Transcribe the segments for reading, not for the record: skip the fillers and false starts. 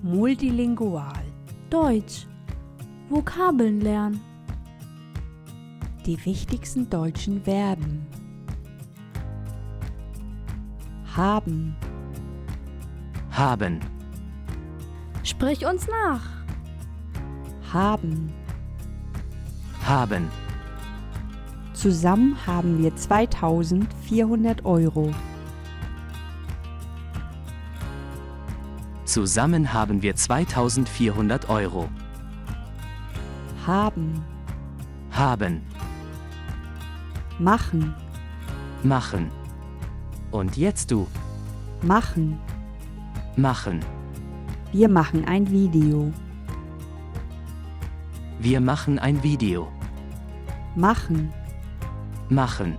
Multilingual. Deutsch. Vokabeln lernen. Die wichtigsten deutschen Verben. Haben, haben, Sprich uns nach. haben. haben. Zusammen haben wir 2.400 Euro. Zusammen haben wir 2.400 Euro. Haben, Haben, machen, machen. Und jetzt du. machen. Machen. Wir machen ein Video. Wir machen ein Video. Machen, Machen.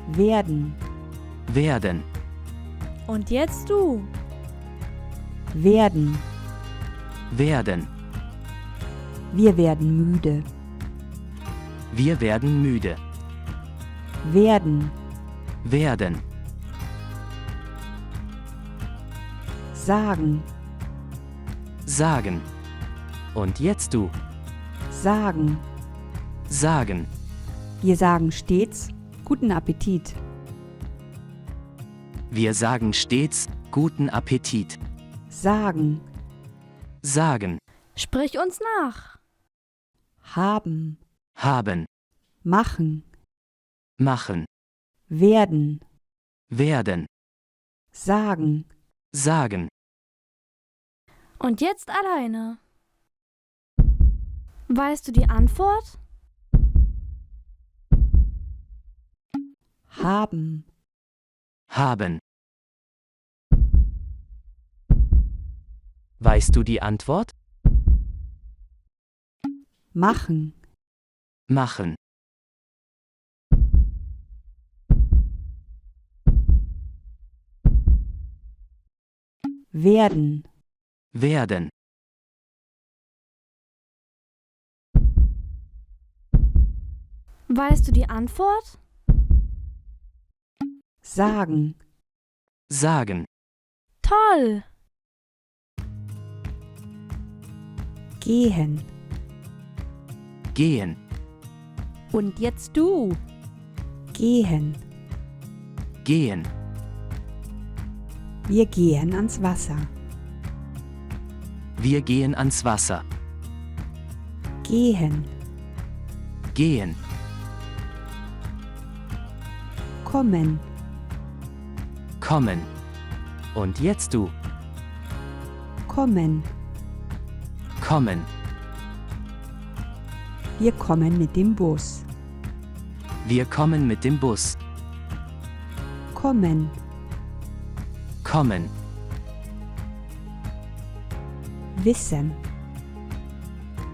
werden, Werden. Und jetzt du. werden. Werden. Wir werden müde. Wir werden müde. Werden, Werden. sagen, Sagen. Und jetzt du. sagen. Sagen. Wir sagen stets guten Appetit. Wir sagen stets guten Appetit. Sagen, Sagen. Sprich uns nach. haben, Haben. machen, Machen. werden, Werden. sagen. Sagen. Und jetzt alleine. Weißt du die Antwort? Haben, Haben. Weißt du die Antwort? machen, Machen. werden, Werden. Weißt du die Antwort? sagen. Sagen. Toll! Gehen. Gehen. Und jetzt du. Gehen. Gehen. Wir gehen ans Wasser. Wir gehen ans Wasser. Gehen. Gehen. Kommen. Kommen. Und jetzt du. Kommen. Kommen. Wir kommen mit dem Bus. Wir kommen mit dem Bus. Kommen. Kommen. Wissen.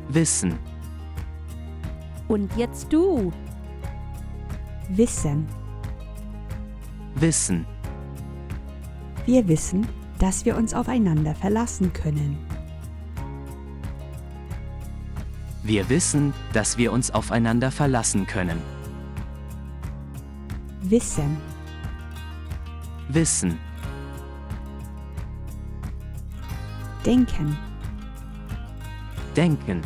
Wissen. Und jetzt du. Wissen. Wissen. Wir wissen, dass wir uns aufeinander verlassen können. Wir wissen, dass wir uns aufeinander verlassen können. Wissen. Wissen. Denken. Denken.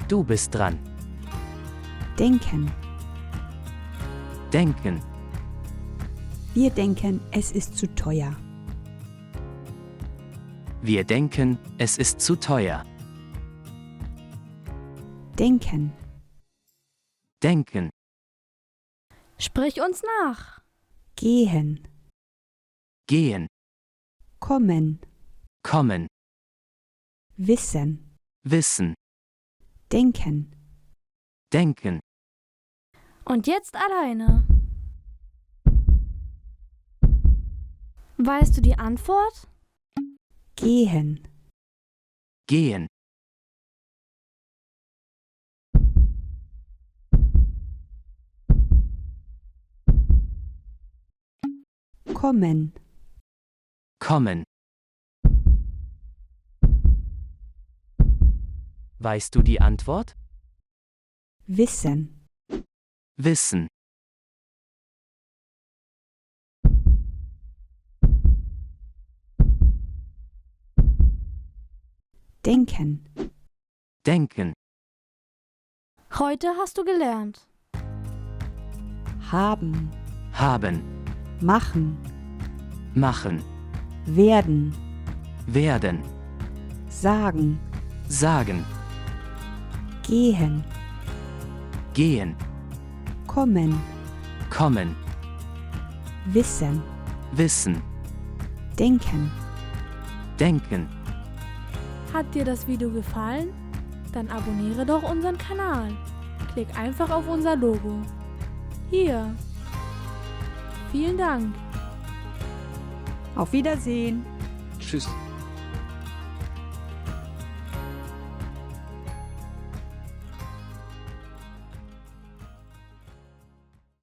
Du bist dran. Denken. Denken. Wir denken, es ist zu teuer. Wir denken, es ist zu teuer. Denken. Denken. Sprich uns nach. Gehen. Gehen. Kommen. Kommen. Wissen. Wissen. Denken. Denken. Und jetzt alleine. Weißt du die Antwort? Gehen. Gehen. Kommen. Kommen. Weißt du die Antwort? Wissen. Wissen. denken, denken, Heute hast du gelernt. haben, haben, machen, machen, werden, werden, sagen, sagen, gehen, gehen, kommen, kommen, wissen, wissen, denken. denken. Hat dir das Video gefallen? Dann abonniere doch unseren Kanal. Klick einfach auf unser Logo. Hier. Vielen Dank. Auf Wiedersehen. Tschüss.